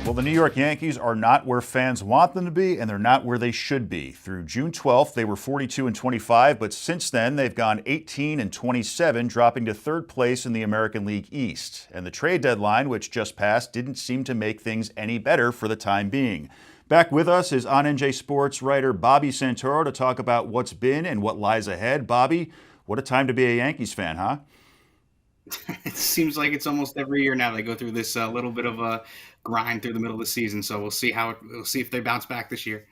Well, the New York Yankees are not where fans want them to be, and they're not where they should be. Through June 12th, they were 42-25, but since then, they've gone 18-27, dropping to third place in the American League East. And the trade deadline, which just passed, didn't seem to make things any better for the time being. Back with us is on NJ Sports writer Bobby Santoro to talk about what's been and what lies ahead. Bobby, what a time to be a Yankees fan, huh? It seems like it's almost every year now they go through this little bit of a grind through the middle of the season. So we'll see if they bounce back this year.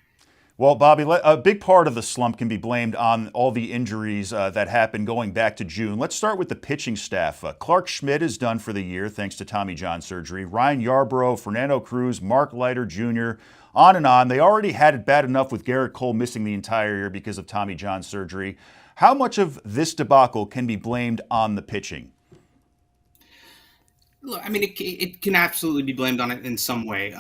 Well, Bobby, a big part of the slump can be blamed on all the injuries that happened going back to June. Let's start with the pitching staff. Clark Schmidt is done for the year thanks to Tommy John surgery. Ryan Yarbrough, Fernando Cruz, Mark Leiter Jr., on and on. They already had it bad enough with Garrett Cole missing the entire year because of Tommy John surgery. How much of this debacle can be blamed on the pitching? Look, I mean, it can absolutely be blamed on it in some way.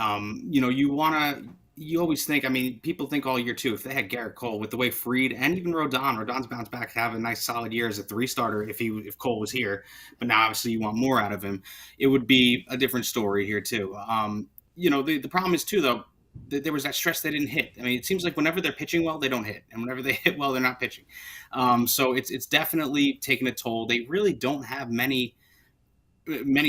You always think, I mean, people think all year too, if they had Garrett Cole with the way Fried and even Rodon's bounced back to have a nice solid year as a three starter if Cole was here, but now obviously you want more out of him, it would be a different story here too. The problem is too, though, there was that stretch they didn't hit. I mean, it seems like whenever they're pitching well, they don't hit. And whenever they hit well, they're not pitching. So it's definitely taken a toll. They really don't have many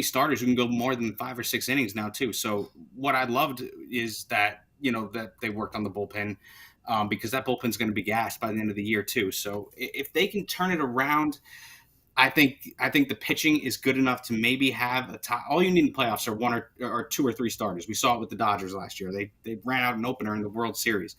starters who can go more than 5 or 6 innings now too. So what I loved is that that they worked on the bullpen because that bullpen's going to be gassed by the end of the year too. So if they can turn it around, I think the pitching is good enough to maybe have a top. All you need in playoffs are one or two or three starters. We saw it with the Dodgers last year. They ran out an opener in the World Series.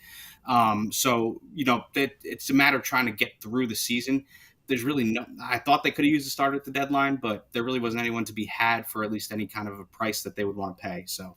That it's a matter of trying to get through the season. There's really no. I thought they could have used a starter at the deadline, but there really wasn't anyone to be had for at least any kind of a price that they would want to pay. So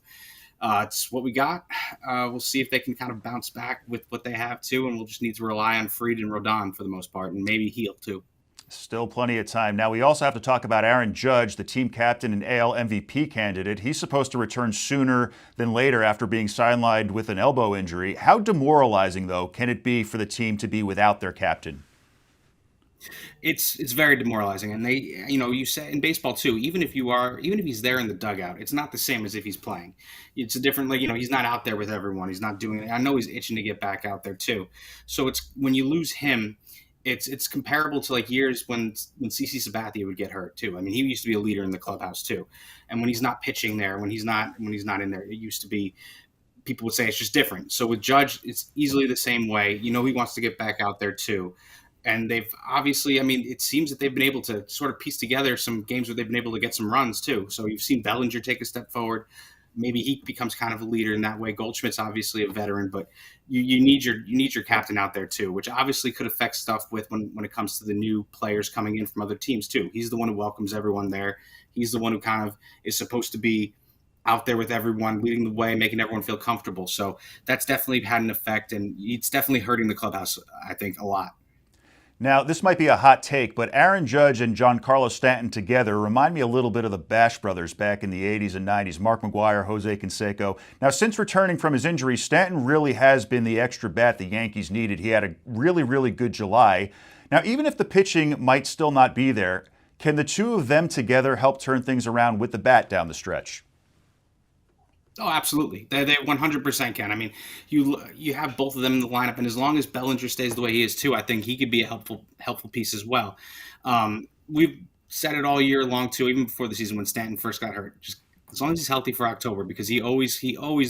it's what we got. We'll see if they can kind of bounce back with what they have too, and we'll just need to rely on Fried and Rodon for the most part, and maybe Heel too. Still plenty of time. Now, we also have to talk about Aaron Judge, the team captain and AL MVP candidate. He's supposed to return sooner than later after being sidelined with an elbow injury. How demoralizing, though, can it be for the team to be without their captain? It's very demoralizing, and you say in baseball too, even if he's there in the dugout, it's not the same as if he's playing. It's a different, he's not out there with everyone. He's not doing it. I know he's itching to get back out there too. So it's when you lose him, it's comparable to like years when CC Sabathia would get hurt too. I mean, he used to be a leader in the clubhouse too, and when he's not pitching there, when he's not in there, it used to be. People would say it's just different. So with Judge, it's easily the same way. He wants to get back out there too. And they've obviously, I mean, it seems that they've been able to sort of piece together some games where they've been able to get some runs too. So you've seen Bellinger take a step forward. Maybe he becomes kind of a leader in that way. Goldschmidt's obviously a veteran, but you need your captain out there too, which obviously could affect stuff with when it comes to the new players coming in from other teams too. He's the one who welcomes everyone there. He's the one who kind of is supposed to be out there with everyone, leading the way, making everyone feel comfortable. So that's definitely had an effect, and it's definitely hurting the clubhouse, I think, a lot. Now, this might be a hot take, but Aaron Judge and Giancarlo Stanton together remind me a little bit of the Bash brothers back in the 80s and 90s, Mark McGwire, Jose Canseco. Now, since returning from his injury, Stanton really has been the extra bat the Yankees needed. He had a really, really good July. Now, even if the pitching might still not be there, can the two of them together help turn things around with the bat down the stretch? Oh, absolutely. They 100% can. I mean, you have both of them in the lineup, and as long as Bellinger stays the way he is too, I think he could be a helpful piece as well. We've said it all year long too, even before the season when Stanton first got hurt. Just as long as he's healthy for October, because he always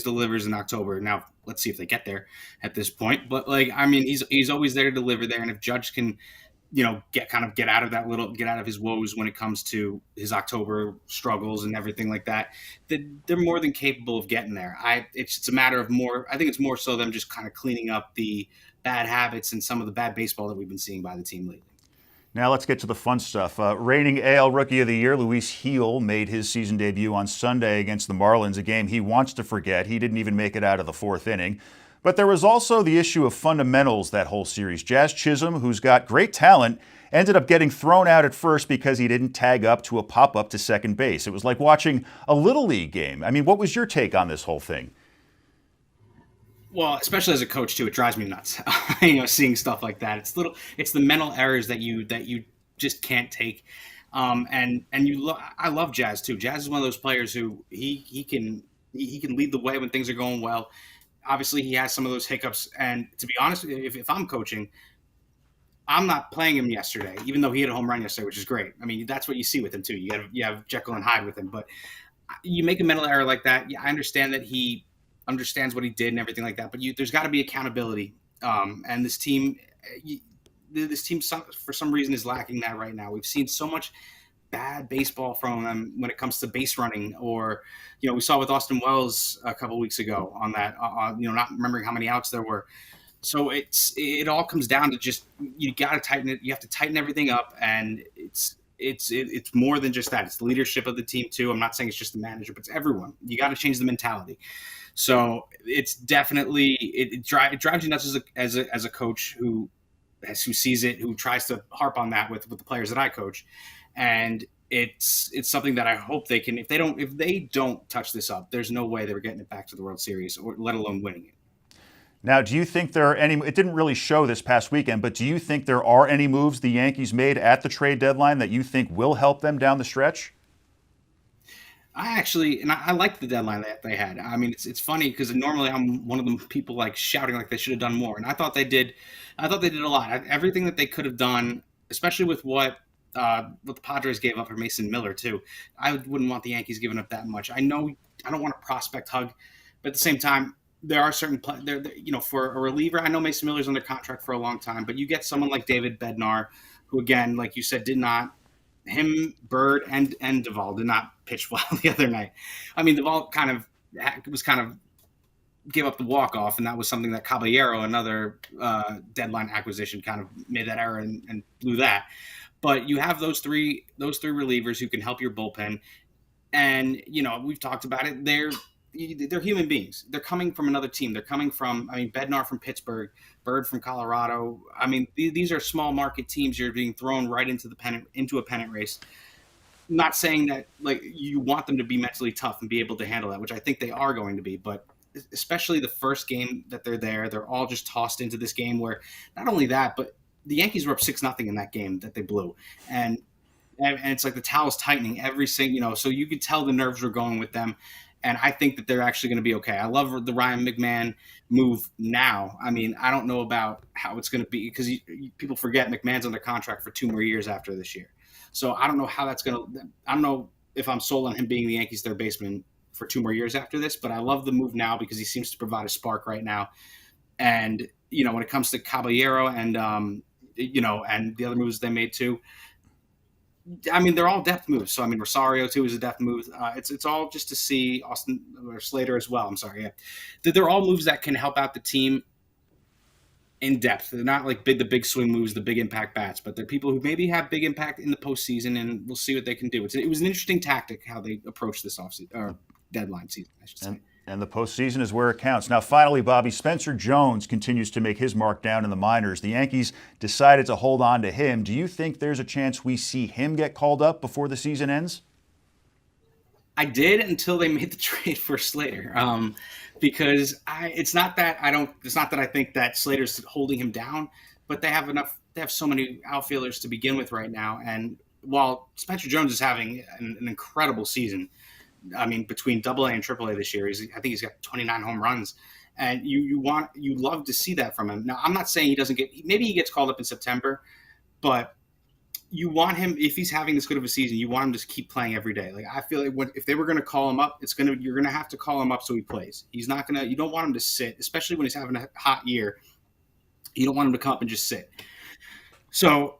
delivers in October. Now let's see if they get there at this point, but I mean, he's always there to deliver there, and if Judge can get out of his woes when it comes to his October struggles and everything like that, they're more than capable of getting there. It's a matter of more. I think it's more so them just kind of cleaning up the bad habits and some of the bad baseball that we've been seeing by the team lately. Now let's get to the fun stuff. Reigning AL Rookie of the Year, Luis Heel, made his season debut on Sunday against the Marlins, a game he wants to forget. He didn't even make it out of the fourth inning. But there was also the issue of fundamentals that whole series. Jazz Chisholm, who's got great talent, ended up getting thrown out at first because he didn't tag up to a pop-up to second base. It was like watching a Little League game. I mean, what was your take on this whole thing? Well, especially as a coach too, it drives me nuts. Seeing stuff like that. It's the mental errors that you just can't take. I love Jazz too. Jazz is one of those players who he can He can lead the way when things are going well. Obviously, he has some of those hiccups. And to be honest, if I'm coaching, I'm not playing him yesterday, even though he hit a home run yesterday, which is great. I mean, that's what you see with him too. You have Jekyll and Hyde with him, but you make a mental error like that. Yeah, I understand that he understands what he did and everything like that, but there's got to be accountability. And this team, for some reason, is lacking that right now. We've seen so much bad baseball from them when it comes to base running, or we saw with Austin Wells a couple weeks ago on that. Not remembering how many outs there were. So it all comes down to just you got to tighten it. You have to tighten everything up, and it's more than just that. It's the leadership of the team too. I'm not saying it's just the manager, but it's everyone. You got to change the mentality. So it's definitely it drives you nuts as a coach who sees it, who tries to harp on that with the players that I coach, and it's something that I hope they can. If they don't touch this up, there's no way they're getting it back to the World Series, or let alone winning it. Now, do you think there are any, it didn't really show this past weekend, but do you think there are any moves the Yankees made at the trade deadline that you think will help them down the stretch? I like the deadline that they had. I mean, it's funny because normally I'm one of them people like shouting like they should have done more, and I thought they did. I thought they did a lot. Everything that they could have done, especially with what the Padres gave up for Mason Miller too. I wouldn't want the Yankees giving up that much. I know I don't want a prospect hug, but at the same time, there are certain for a reliever. I know Mason Miller's under contract for a long time, but you get someone like David Bednar, who again, like you said, did not. Him, Bird, and Duvall did not pitch well the other night. I mean, Duvall kind of gave up the walk-off, and that was something that Caballero, another deadline acquisition, kind of made that error and blew that. But you have those three relievers who can help your bullpen, and we've talked about it. They're human beings. They're coming from another team. They're coming from, Bednar from Pittsburgh, Bird from Colorado. I mean, these are small market teams. You're being thrown right into a pennant race. Not saying that like you want them to be mentally tough and be able to handle that, which I think they are going to be, but especially the first game that they're all just tossed into this game where not only that, but the Yankees were up 6-0 in that game that they blew. And it's like the towel's tightening every single, so you could tell the nerves were going with them. And I think that they're actually going to be okay. I love the Ryan McMahon move now. I mean, I don't know about how it's going to be because people forget McMahon's under contract for 2 more years after this year. So I don't know how that's going to – I don't know if I'm sold on him being the Yankees' third baseman for 2 more years after this, but I love the move now because he seems to provide a spark right now. And, when it comes to Caballero and, and the other moves they made too, I mean, they're all depth moves. So, Rosario, too, is a depth move. It's all just to see Austin or Slater as well. I'm sorry. Yeah. They're all moves that can help out the team in depth. They're not like the big swing moves, the big impact bats, but they're people who maybe have big impact in the postseason, and we'll see what they can do. It was an interesting tactic how they approached this offseason or deadline season, I should say. And the postseason is where it counts. Now, finally, Bobby, Spencer Jones continues to make his mark down in the minors. The Yankees decided to hold on to him. Do you think there's a chance we see him get called up before the season ends? I did until they made the trade for Slater, because it's not that I think that Slater's holding him down, but they have so many outfielders to begin with right now. And while Spencer Jones is having an incredible season, between AA and AAA this year, I think he's got 29 home runs, and you love to see that from him. Now, I'm not saying maybe he gets called up in September, but you want him, if he's having this good of a season, you want him to keep playing every day. Like I feel like if they were going to call him up, you're going to have to call him up so he plays. You don't want him to sit, especially when he's having a hot year. You don't want him to come up and just sit. So.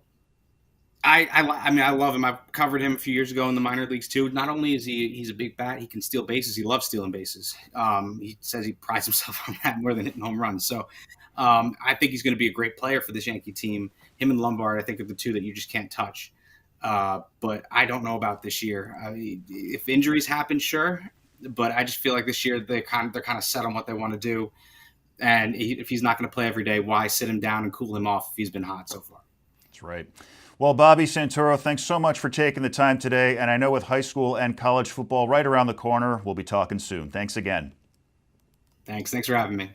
I love him. I've covered him a few years ago in the minor leagues too. Not only is he's a big bat, he can steal bases. He loves stealing bases. He says he prides himself on that more than hitting home runs. So I think he's going to be a great player for this Yankee team. Him and Lombard, I think, are the two that you just can't touch. But I don't know about this year. If injuries happen, sure. But I just feel like this year they're kind of set on what they want to do. And if he's not going to play every day, why sit him down and cool him off if he's been hot so far? That's right. Well, Bobby Santoro, thanks so much for taking the time today. And I know with high school and college football right around the corner, we'll be talking soon. Thanks again. Thanks for having me.